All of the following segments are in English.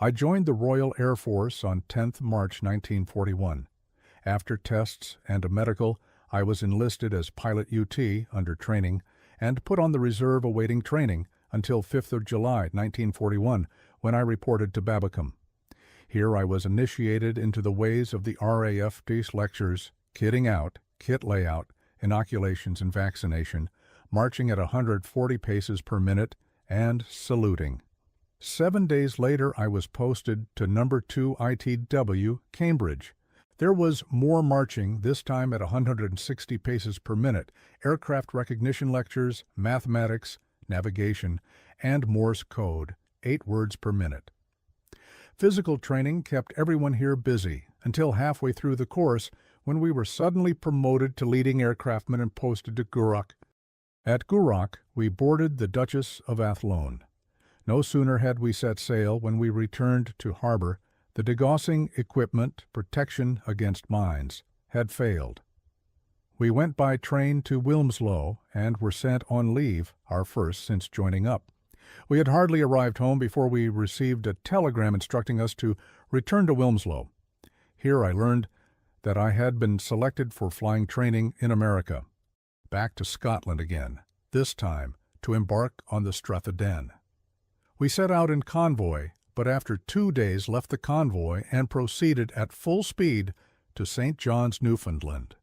I joined the Royal Air Force on 10th March 1941. After tests and a medical, I was enlisted as Pilot UT under training and put on the reserve awaiting training until 5th of July 1941, when I reported to Babbacombe. Here I was initiated into the ways of the RAF Peace lectures, kitting out, kit layout, inoculations and vaccination, marching at 140 paces per minute, and saluting. 7 days later I was posted to No. 2 ITW, Cambridge. There was more marching, this time at 160 paces per minute, aircraft recognition lectures, mathematics, navigation, and Morse code, 8 words per minute. Physical training kept everyone here busy until halfway through the course, when we were suddenly promoted to leading aircraftmen and posted to Gourock. At Gourock, we boarded the Duchess of Athlone. No sooner had we set sail when we returned to harbor, the degaussing equipment, protection against mines, had failed. We went by train to Wilmslow and were sent on leave, our first since joining up. We had hardly arrived home before we received a telegram instructing us to return to Wilmslow. Here I learned that I had been selected for flying training in America. Back to Scotland again, this time to embark on the Strathaden. We set out in convoy, but after 2 days left the convoy and proceeded at full speed to St. John's, Newfoundland.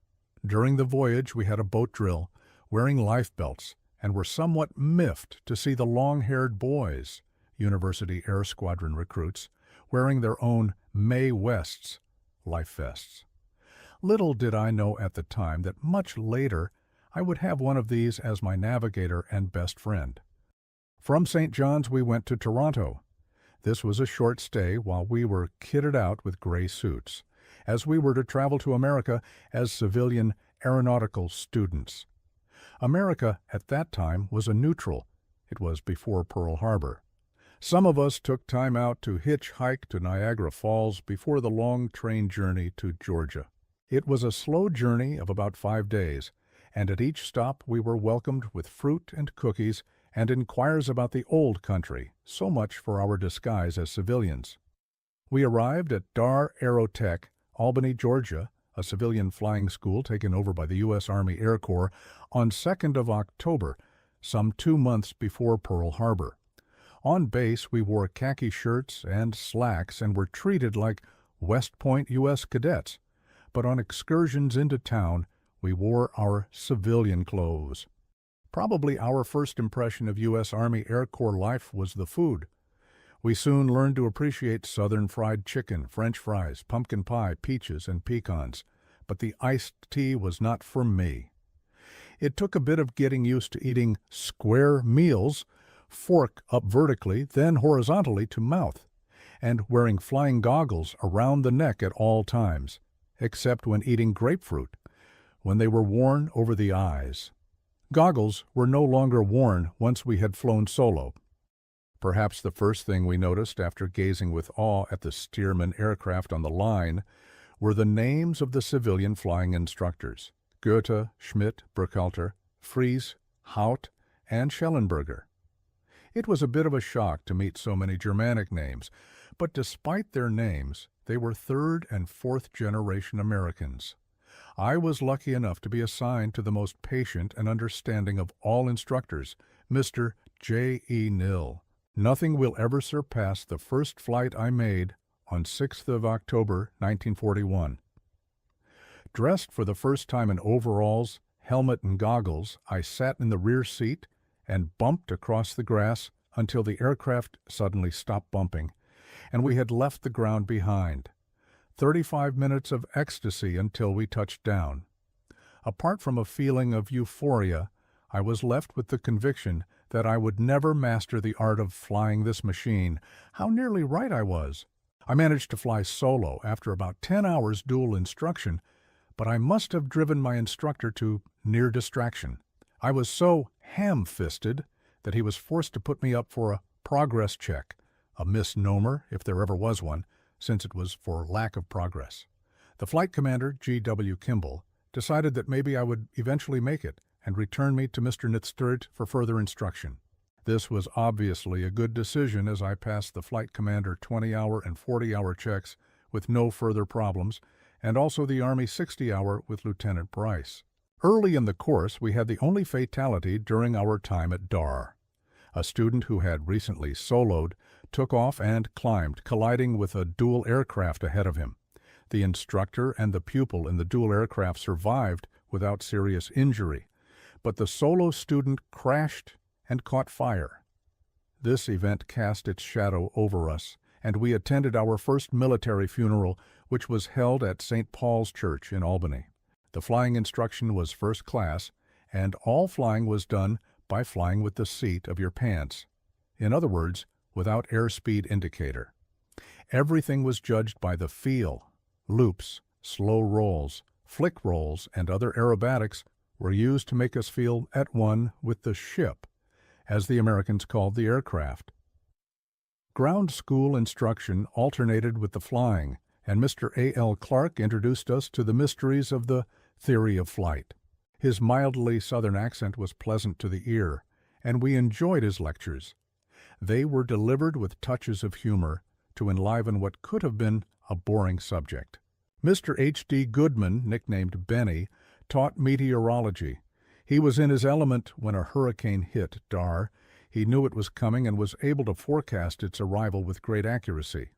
During the voyage we had a boat drill, wearing life belts, and were somewhat miffed to see the long-haired boys, University Air Squadron recruits, wearing their own Mae Wests, life vests. Little did I know at the time that much later I would have one of these as my navigator and best friend. From St. John's we went to Toronto. This was a short stay while we were kitted out with gray suits, as we were to travel to America as civilian aeronautical students. America at that time was a neutral. It was before Pearl Harbor. Some of us took time out to hitchhike to Niagara Falls before the long train journey to Georgia. It was a slow journey of about 5 days, and at each stop we were welcomed with fruit and cookies and inquires about the old country, so much for our disguise as civilians. We arrived at Dar Aerotech, Albany, Georgia, a civilian flying school taken over by the U.S. Army Air Corps, on 2nd of October, some 2 months before Pearl Harbor. On base we wore khaki shirts and slacks and were treated like West Point U.S. cadets, but on excursions into town we wore our civilian clothes. Probably our first impression of U.S. Army Air Corps life was the food. We soon learned to appreciate Southern fried chicken, French fries, pumpkin pie, peaches, and pecans, but the iced tea was not for me. It took a bit of getting used to eating square meals, fork up vertically, then horizontally to mouth, and wearing flying goggles around the neck at all times, except when eating grapefruit, when they were worn over the eyes. Goggles were no longer worn once we had flown solo. Perhaps the first thing we noticed after gazing with awe at the Stearman aircraft on the line were the names of the civilian flying instructors: Goethe, Schmidt, Burkhalter, Fries, Haut, and Schellenberger. It was a bit of a shock to meet so many Germanic names, but despite their names, they were third and fourth generation Americans. I was lucky enough to be assigned to the most patient and understanding of all instructors, Mr. J. E. Nill. Nothing will ever surpass the first flight I made on 6th of October, 1941. Dressed for the first time in overalls, helmet, and goggles, I sat in the rear seat and bumped across the grass until the aircraft suddenly stopped bumping, and we had left the ground behind. 35 minutes of ecstasy until we touched down. Apart from a feeling of euphoria, I was left with the conviction that I would never master the art of flying this machine. How nearly right I was. I managed to fly solo after about 10 hours dual instruction, but I must have driven my instructor to near distraction. I was so ham-fisted that he was forced to put me up for a progress check, a misnomer if there ever was one, since it was for lack of progress. The flight commander, G.W. Kimball, decided that maybe I would eventually make it and return me to Mr. Nitsturt for further instruction. This was obviously a good decision as I passed the Flight Commander 20-hour and 40-hour checks with no further problems, and also the Army 60-hour with Lieutenant Bryce. Early in the course, we had the only fatality during our time at DAR. A student who had recently soloed took off and climbed, colliding with a dual aircraft ahead of him. The instructor and the pupil in the dual aircraft survived without serious injury, but the solo student crashed and caught fire. This event cast its shadow over us, and we attended our first military funeral, which was held at St. Paul's Church in Albany. The flying instruction was first class, and all flying was done by flying with the seat of your pants. In other words, without airspeed indicator. Everything was judged by the feel. Loops, slow rolls, flick rolls, and other aerobatics were used to make us feel at one with the ship, as the Americans called the aircraft. Ground school instruction alternated with the flying, and Mr. A.L. Clark introduced us to the mysteries of the theory of flight. His mildly Southern accent was pleasant to the ear, and we enjoyed his lectures. They were delivered with touches of humor to enliven what could have been a boring subject. Mr. H.D. Goodman, nicknamed Benny, taught meteorology. He was in his element when a hurricane hit DAR. He knew it was coming and was able to forecast its arrival with great accuracy.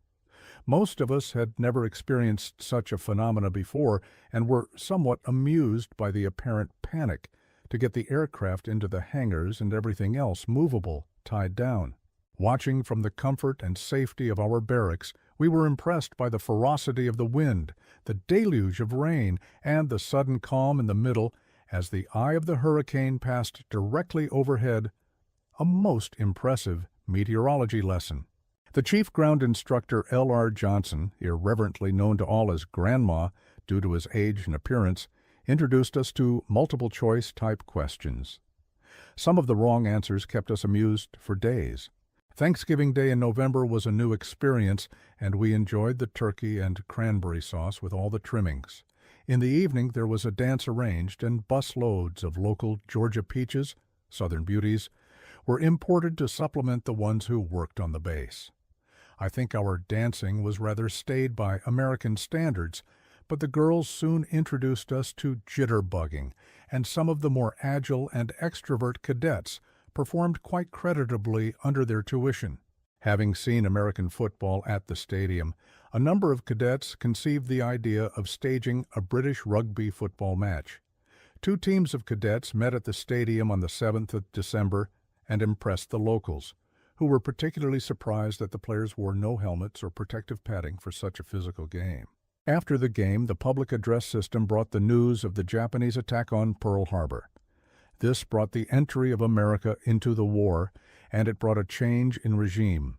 Most of us had never experienced such a phenomena before and were somewhat amused by the apparent panic to get the aircraft into the hangars and everything else movable tied down. Watching from the comfort and safety of our barracks, we were impressed by the ferocity of the wind, the deluge of rain, and the sudden calm in the middle as the eye of the hurricane passed directly overhead. A most impressive meteorology lesson. The chief ground instructor, L.R. Johnson, irreverently known to all as Grandma due to his age and appearance, introduced us to multiple-choice type questions. Some of the wrong answers kept us amused for days. Thanksgiving Day in November was a new experience, and we enjoyed the turkey and cranberry sauce with all the trimmings. In the evening there was a dance arranged, and busloads of local Georgia peaches, Southern beauties, were imported to supplement the ones who worked on the base. I think our dancing was rather staid by American standards, but the girls soon introduced us to jitterbugging, and some of the more agile and extrovert cadets performed quite creditably under their tuition. Having seen American football at the stadium, a number of cadets conceived the idea of staging a British rugby football match. 2 teams of cadets met at the stadium on the 7th of December and impressed the locals, who were particularly surprised that the players wore no helmets or protective padding for such a physical game. After the game, the public address system brought the news of the Japanese attack on Pearl Harbor. This brought the entry of America into the war, and it brought a change in regime.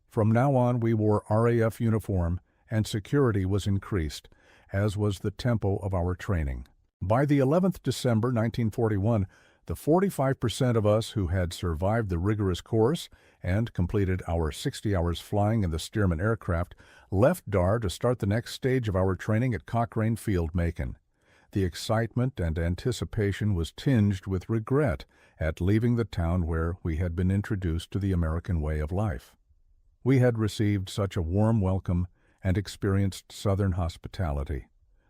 From now on, we wore RAF uniform, and security was increased, as was the tempo of our training. By the 11th December 1941, the 45% of us who had survived the rigorous course and completed our 60 hours flying in the Stearman aircraft left DAR to start the next stage of our training at Cochrane Field, Macon. The excitement and anticipation was tinged with regret at leaving the town where we had been introduced to the American way of life. We had received such a warm welcome and experienced Southern hospitality,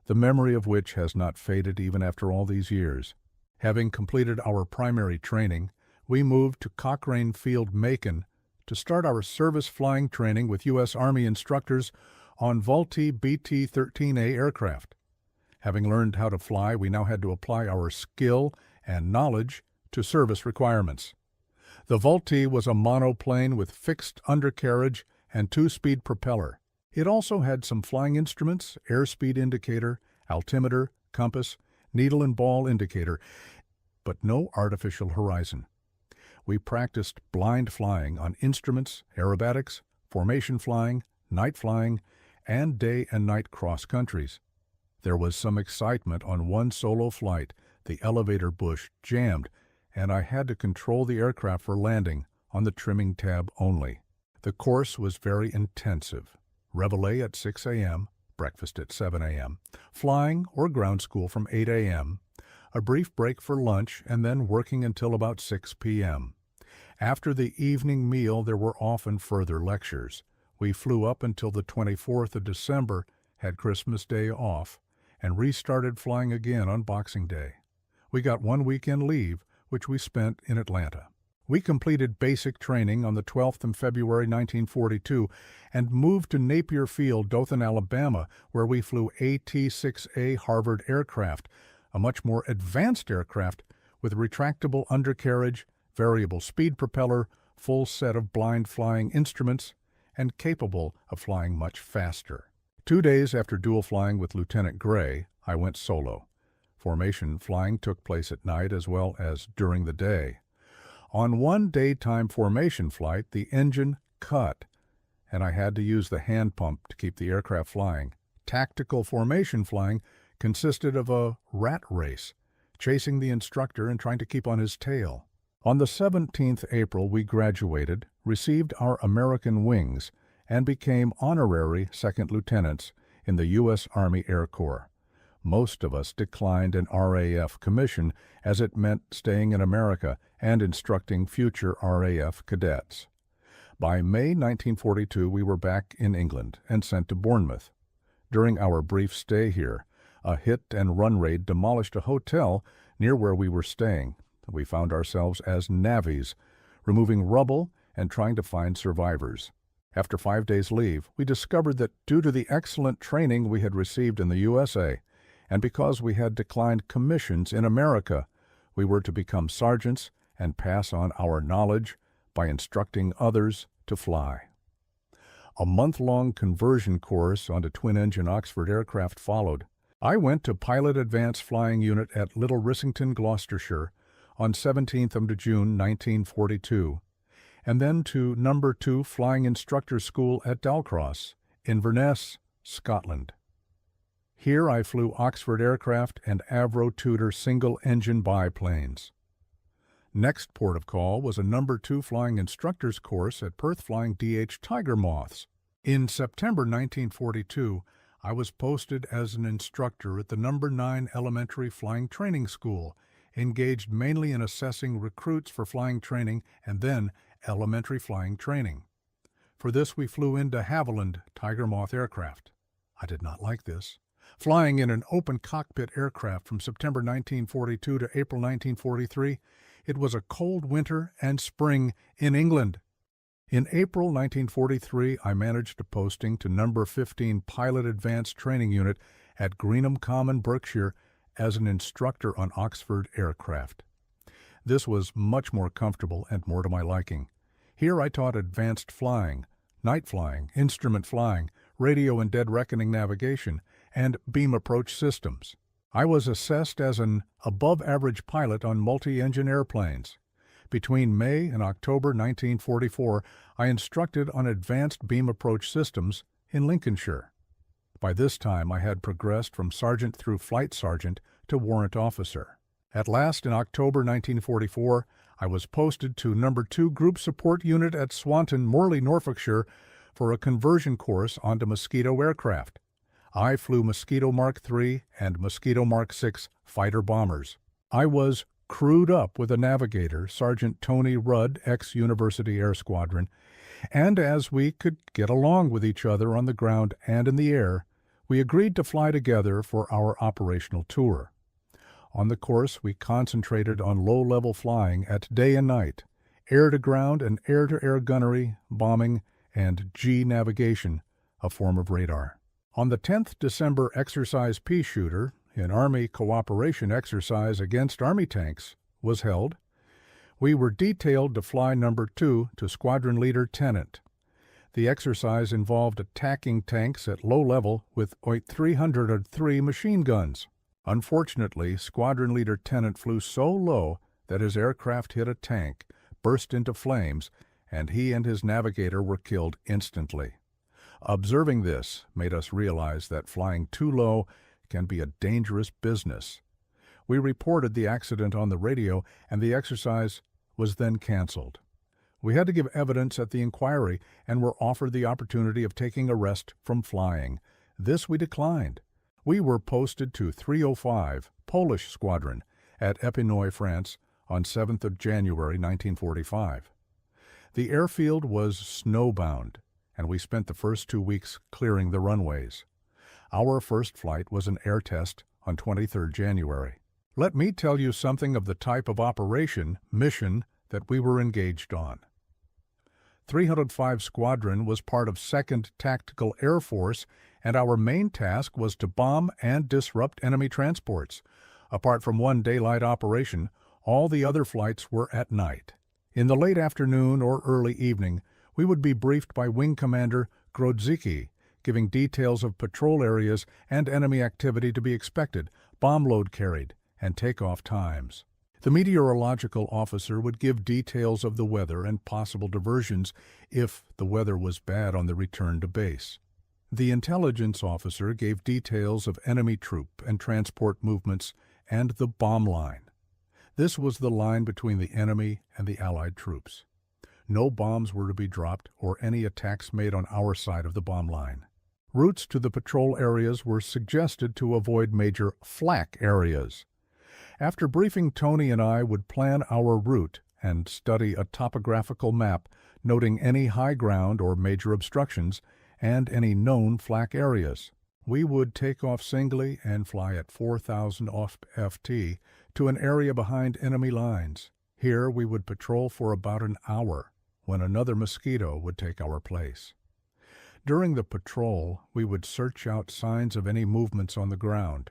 the memory of which has not faded even after all these years. Having completed our primary training, we moved to Cochrane Field, Macon, to start our service flying training with U.S. Army instructors on Vultee BT-13A aircraft. Having learned how to fly, we now had to apply our skill and knowledge to service requirements. The Vultee was a monoplane with fixed undercarriage and 2-speed propeller. It also had some flying instruments, airspeed indicator, altimeter, compass, needle and ball indicator, but no artificial horizon. We practiced blind flying on instruments, aerobatics, formation flying, night flying, and day and night cross countries. There was some excitement on one solo flight. The elevator bush jammed, and I had to control the aircraft for landing on the trimming tab only. The course was very intensive. Reveille at 6 a.m., breakfast at 7 a.m., flying or ground school from 8 a.m., a brief break for lunch, and then working until about 6 p.m. After the evening meal, there were often further lectures. We flew up until the 24th of December, had Christmas Day off, and restarted flying again on Boxing Day. We got 1 weekend leave, which we spent in Atlanta. We completed basic training on the 12th of February 1942 and moved to Napier Field, Dothan, Alabama, where we flew AT-6A Harvard aircraft, a much more advanced aircraft with retractable undercarriage, variable speed propeller, full set of blind flying instruments, and capable of flying much faster. 2 days after dual flying with Lieutenant Gray, I went solo. Formation flying took place at night as well as during the day. On one daytime formation flight, the engine cut, and I had to use the hand pump to keep the aircraft flying. Tactical formation flying consisted of a rat race, chasing the instructor and trying to keep on his tail. On the 17th April, we graduated, received our American wings, and became honorary second lieutenants in the U.S. Army Air Corps. Most of us declined an RAF commission as it meant staying in America and instructing future RAF cadets. By May 1942, we were back in England and sent to Bournemouth. During our brief stay here, a hit-and-run raid demolished a hotel near where we were staying. We found ourselves as navvies, removing rubble and trying to find survivors. After 5 days' leave, we discovered that due to the excellent training we had received in the USA, and because we had declined commissions in America, we were to become sergeants and pass on our knowledge by instructing others to fly. A month-long conversion course onto twin-engine Oxford aircraft followed. I went to Pilot Advanced Flying Unit at Little Rissington, Gloucestershire, on 17th of June 1942, and then to No. 2 Flying Instructor School at Dalcross, Inverness, Scotland. Here I flew Oxford aircraft and Avro Tudor single-engine biplanes. Next port of call was a No. 2 Flying Instructors course at Perth Flying DH Tiger Moths. In September 1942, I was posted as an instructor at the No. 9 Elementary Flying Training School, engaged mainly in assessing recruits for flying training and then elementary flying training. For this we flew into Havilland Tiger Moth aircraft. I did not like this. Flying in an open cockpit aircraft from September 1942 to April 1943, it was a cold winter and spring in England. In April 1943, I managed a posting to No. 15 Pilot Advanced Training Unit at Greenham Common, Berkshire, as an instructor on Oxford aircraft. This was much more comfortable and more to my liking. Here I taught advanced flying, night flying, instrument flying, radio and dead reckoning navigation, and beam approach systems. I was assessed as an above-average pilot on multi-engine airplanes. Between May and October 1944, I instructed on advanced beam approach systems in Lincolnshire. By this time, I had progressed from sergeant through flight sergeant to warrant officer. At last, in October 1944, I was posted to No. 2 Group Support Unit at Swanton, Morley, Norfolkshire, for a conversion course onto Mosquito aircraft. I flew Mosquito Mark III and Mosquito Mark VI fighter bombers. I was crewed up with a navigator, Sergeant Tony Rudd, ex-University Air Squadron, and as we could get along with each other on the ground and in the air, we agreed to fly together for our operational tour. On the course, we concentrated on low-level flying at day and night, air-to-ground and air-to-air gunnery, bombing, and G navigation, a form of radar. On the 10th December Exercise Pea Shooter, an Army cooperation exercise against Army tanks, was held. We were detailed to fly No. 2 to Squadron Leader Tennant. The exercise involved attacking tanks at low level with OIT 303 machine guns. Unfortunately, Squadron Leader Tennant flew so low that his aircraft hit a tank, burst into flames, and he and his navigator were killed instantly. Observing this made us realize that flying too low can be a dangerous business. We reported the accident on the radio, and the exercise was then canceled. We had to give evidence at the inquiry and were offered the opportunity of taking a rest from flying. This we declined. We were posted to 305 Polish Squadron at Epinoy, France, on 7th of January 1945. The airfield was snowbound, and we spent the first 2 weeks clearing the runways. Our first flight was an air test on 23 January. Let me tell you something of the type of mission that we were engaged on. 305 Squadron was part of 2nd Tactical Air Force, and our main task was to bomb and disrupt enemy transports. Apart from one daylight operation, all the other flights were at night. In the late afternoon or early evening, we would be briefed by Wing Commander Grodzicki, giving details of patrol areas and enemy activity to be expected, bomb load carried, and takeoff times. The meteorological officer would give details of the weather and possible diversions if the weather was bad on the return to base. The intelligence officer gave details of enemy troop and transport movements and the bomb line. This was the line between the enemy and the Allied troops. No bombs were to be dropped or any attacks made on our side of the bomb line. Routes to the patrol areas were suggested to avoid major flak areas. After briefing, Tony and I would plan our route and study a topographical map, noting any high ground or major obstructions and any known flak areas. We would take off singly and fly at 4,000 FT to an area behind enemy lines. Here we would patrol for about an hour, when another Mosquito would take our place. During the patrol, we would search out signs of any movements on the ground.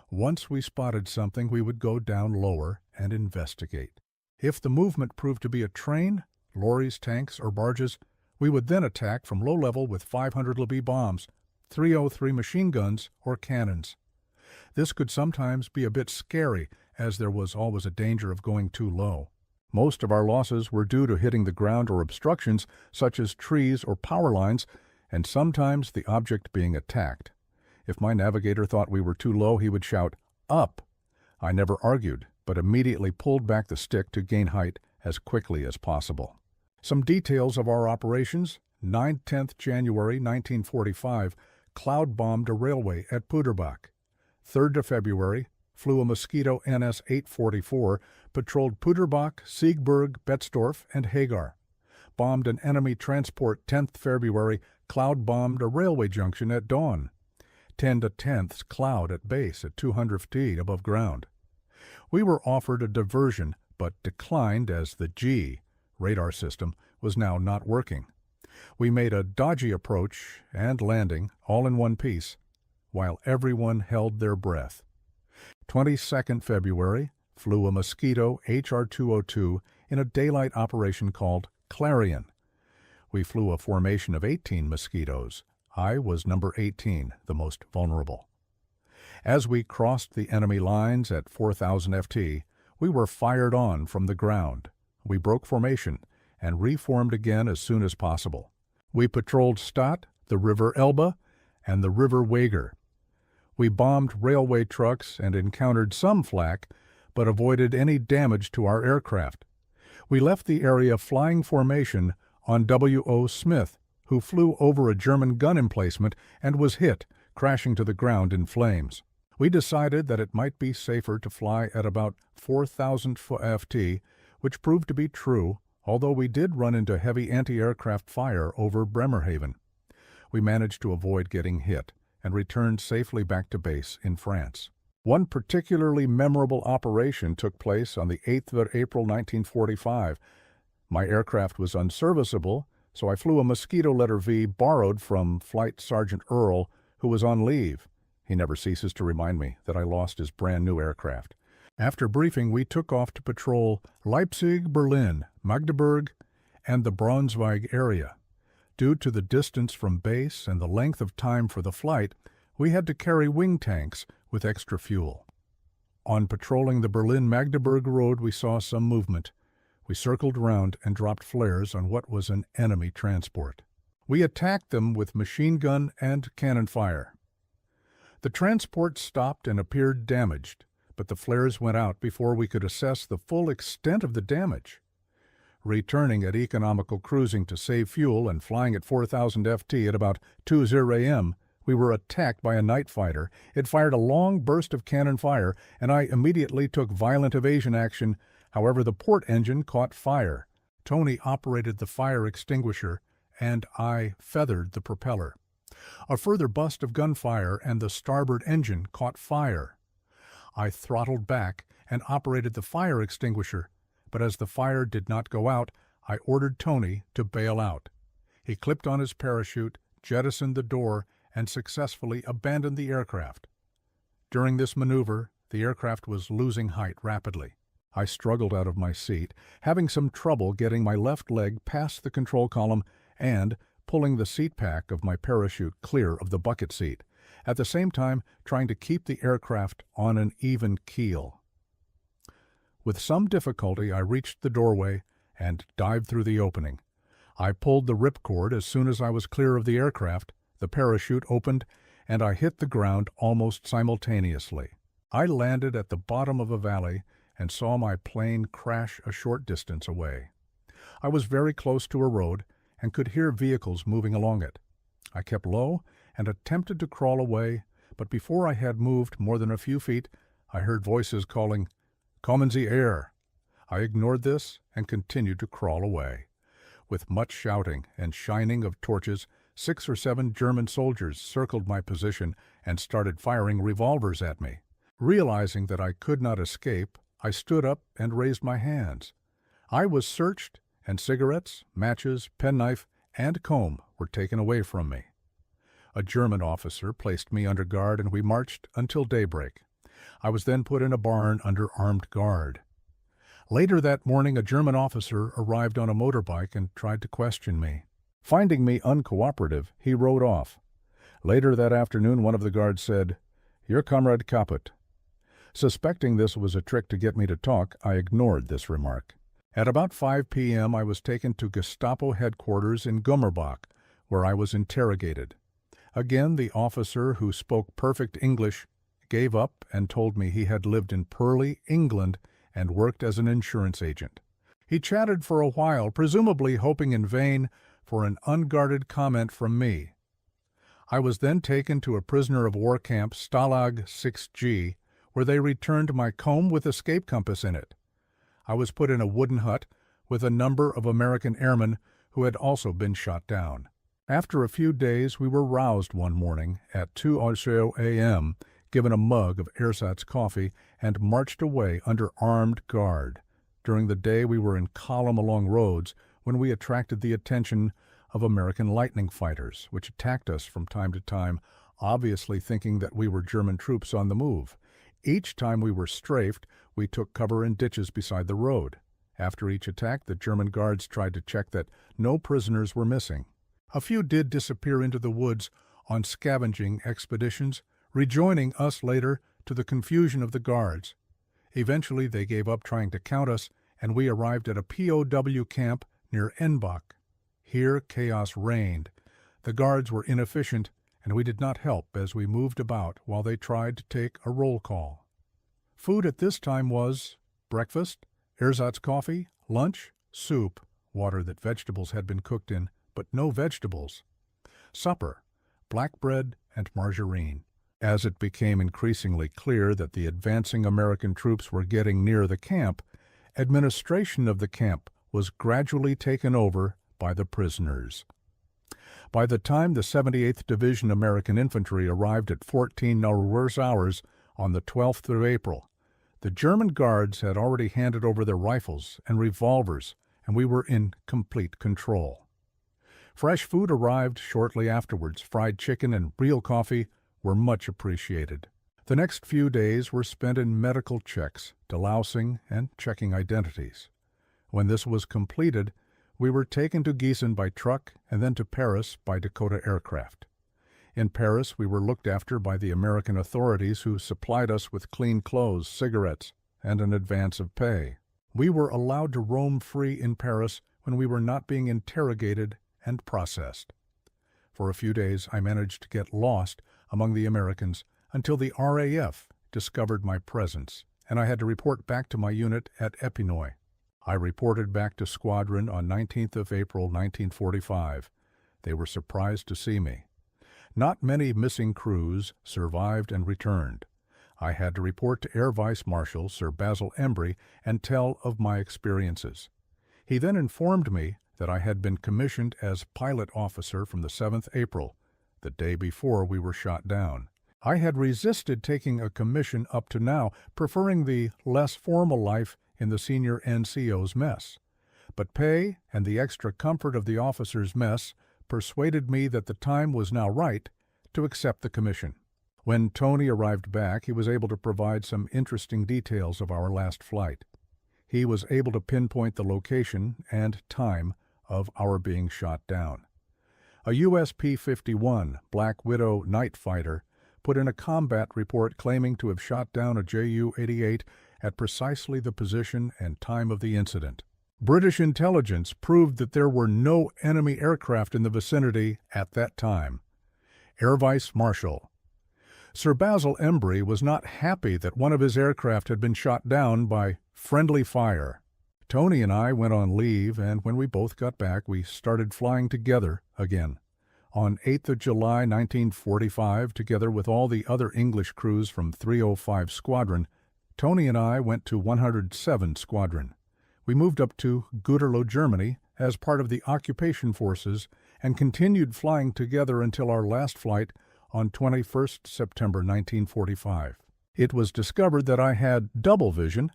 Once we spotted something, we would go down lower and investigate. If the movement proved to be a train, lorries, tanks, or barges, we would then attack from low level with 500 LB bombs, 303 machine guns, or cannons. This could sometimes be a bit scary, as there was always a danger of going too low. Most of our losses were due to hitting the ground or obstructions, such as trees or power lines, and sometimes the object being attacked. If my navigator thought we were too low, he would shout, "Up!" I never argued, but immediately pulled back the stick to gain height as quickly as possible. Some details of our operations: 9-10th January 1945, cloud bombed a railway at Puderbach. 3rd of February, flew a Mosquito NS-844, patrolled Puderbach, Siegburg, Betzdorf, and Hagar. Bombed an enemy transport 10th February, cloud bombed a railway junction at dawn. 10 to 10th cloud at base at 200 feet above ground. We were offered a diversion, but declined as the G radar system was now not working. We made a dodgy approach and landing all in one piece, while everyone held their breath. 22nd February, flew a Mosquito HR-202 in a daylight operation called Clarion. We flew a formation of 18 Mosquitoes. I was number 18, the most vulnerable. As we crossed the enemy lines at 4,000 FT, we were fired on from the ground. We broke formation and reformed again as soon as possible. We patrolled Stadt, the River Elbe, and the River Wager. We bombed railway trucks and encountered some flak, but avoided any damage to our aircraft. We left the area flying formation on W.O. Smith, who flew over a German gun emplacement and was hit, crashing to the ground in flames. We decided that it might be safer to fly at about 4,000 FT, which proved to be true, although we did run into heavy anti-aircraft fire over Bremerhaven. We managed to avoid getting hit and returned safely back to base in France. One particularly memorable operation took place on the 8th of April 1945. My aircraft was unserviceable, so I flew a Mosquito Letter V borrowed from Flight Sergeant Earl, who was on leave. He never ceases to remind me that I lost his brand-new aircraft. After briefing, we took off to patrol Leipzig, Berlin, Magdeburg, and the Braunschweig area. Due to the distance from base and the length of time for the flight, we had to carry wing tanks with extra fuel. On patrolling the Berlin-Magdeburg road, we saw some movement. We circled around and dropped flares on what was an enemy transport. We attacked them with machine gun and cannon fire. The transport stopped and appeared damaged, but the flares went out before we could assess the full extent of the damage. Returning at economical cruising to save fuel and flying at 4,000 FT at about 2:00 a.m., we were attacked by a night fighter. It fired a long burst of cannon fire, and I immediately took violent evasion action. However, the port engine caught fire. Tony operated the fire extinguisher, and I feathered the propeller. A further burst of gunfire and the starboard engine caught fire. I throttled back and operated the fire extinguisher, but as the fire did not go out, I ordered Tony to bail out. He clipped on his parachute, jettisoned the door, and successfully abandoned the aircraft. During this maneuver, the aircraft was losing height rapidly. I struggled out of my seat, having some trouble getting my left leg past the control column and pulling the seat pack of my parachute clear of the bucket seat, at the same time trying to keep the aircraft on an even keel. With some difficulty, I reached the doorway and dived through the opening. I pulled the ripcord as soon as I was clear of the aircraft, the parachute opened, and I hit the ground almost simultaneously. I landed at the bottom of a valley and saw my plane crash a short distance away. I was very close to a road and could hear vehicles moving along it. I kept low and attempted to crawl away, but before I had moved more than a few feet, I heard voices calling, "Come in the air." I ignored this and continued to crawl away. With much shouting and shining of torches, 6 or 7 German soldiers circled my position and started firing revolvers at me. Realizing that I could not escape, I stood up and raised my hands. I was searched, and cigarettes, matches, penknife, and comb were taken away from me. A German officer placed me under guard, and we marched until daybreak. I was then put in a barn under armed guard. Later that morning, a German officer arrived on a motorbike and tried to question me. Finding me uncooperative, he rode off. Later that afternoon, one of the guards said, "Your comrade kaputt." Suspecting this was a trick to get me to talk, I ignored this remark. At about 5 p.m., I was taken to Gestapo headquarters in Gummerbach, where I was interrogated. Again, the officer, who spoke perfect English, gave up and told me he had lived in Purley, England, and worked as an insurance agent. He chatted for a while, presumably hoping in vain for an unguarded comment from me. I was then taken to a prisoner of war camp, Stalag 6G, where they returned my comb with escape compass in it. I was put in a wooden hut with a number of American airmen who had also been shot down. After a few days, we were roused one morning at 2:00 a.m., given a mug of ersatz coffee, and marched away under armed guard. During the day, we were in column along roads when we attracted the attention of American lightning fighters, which attacked us from time to time, obviously thinking that we were German troops on the move. Each time we were strafed, we took cover in ditches beside the road. After each attack, the German guards tried to check that no prisoners were missing. A few did disappear into the woods on scavenging expeditions, rejoining us later to the confusion of the guards. Eventually, they gave up trying to count us, and we arrived at a POW camp near Enbach. Here, chaos reigned. The guards were inefficient, and we did not help as we moved about while they tried to take a roll call. Food at this time was breakfast, ersatz coffee, lunch, soup, water that vegetables had been cooked in, but no vegetables. Supper, black bread and margarine. As it became increasingly clear that the advancing American troops were getting near the camp, administration of the camp was gradually taken over by the prisoners. By the time the 78th Division American Infantry arrived at 14 hours on the 12th of April, the German guards had already handed over their rifles and revolvers, and we were in complete control. Fresh food arrived shortly afterwards. Fried chicken and real coffee were much appreciated. The next few days were spent in medical checks, delousing, and checking identities. When this was completed, we were taken to Gießen by truck and then to Paris by Dakota aircraft. In Paris, we were looked after by the American authorities who supplied us with clean clothes, cigarettes, and an advance of pay. We were allowed to roam free in Paris when we were not being interrogated and processed. For a few days, I managed to get lost among the Americans until the RAF discovered my presence, and I had to report back to my unit at Epinoy. I reported back to squadron on 19th of April, 1945. They were surprised to see me. Not many missing crews survived and returned. I had to report to Air Vice Marshal Sir Basil Embry and tell of my experiences. He then informed me that I had been commissioned as pilot officer from the 7th April, the day before we were shot down. I had resisted taking a commission up to now, preferring the less formal life in the senior NCO's mess. But pay and the extra comfort of the officers' mess persuaded me that the time was now right to accept the commission. When Tony arrived back, he was able to provide some interesting details of our last flight. He was able to pinpoint the location and time of our being shot down. A US P-51 Black Widow night fighter put in a combat report claiming to have shot down a Ju-88 at precisely the position and time of the incident. British intelligence proved that there were no enemy aircraft in the vicinity at that time. Air Vice Marshal Sir Basil Embry was not happy that one of his aircraft had been shot down by friendly fire. Tony and I went on leave, and when we both got back, we started flying together again. On 8th of July, 1945, together with all the other English crews from 305 Squadron, Tony and I went to 107 Squadron. We moved up to Gütersloh, Germany, as part of the occupation forces and continued flying together until our last flight on 21st September 1945. It was discovered that I had double vision,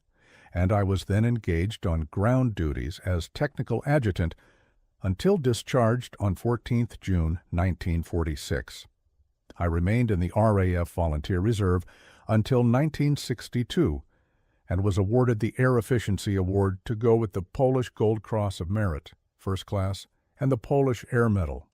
and I was then engaged on ground duties as technical adjutant until discharged on 14th June 1946. I remained in the RAF Volunteer Reserve until 1962 and was awarded the Air Efficiency Award to go with the Polish Gold Cross of Merit, First Class, and the Polish Air Medal.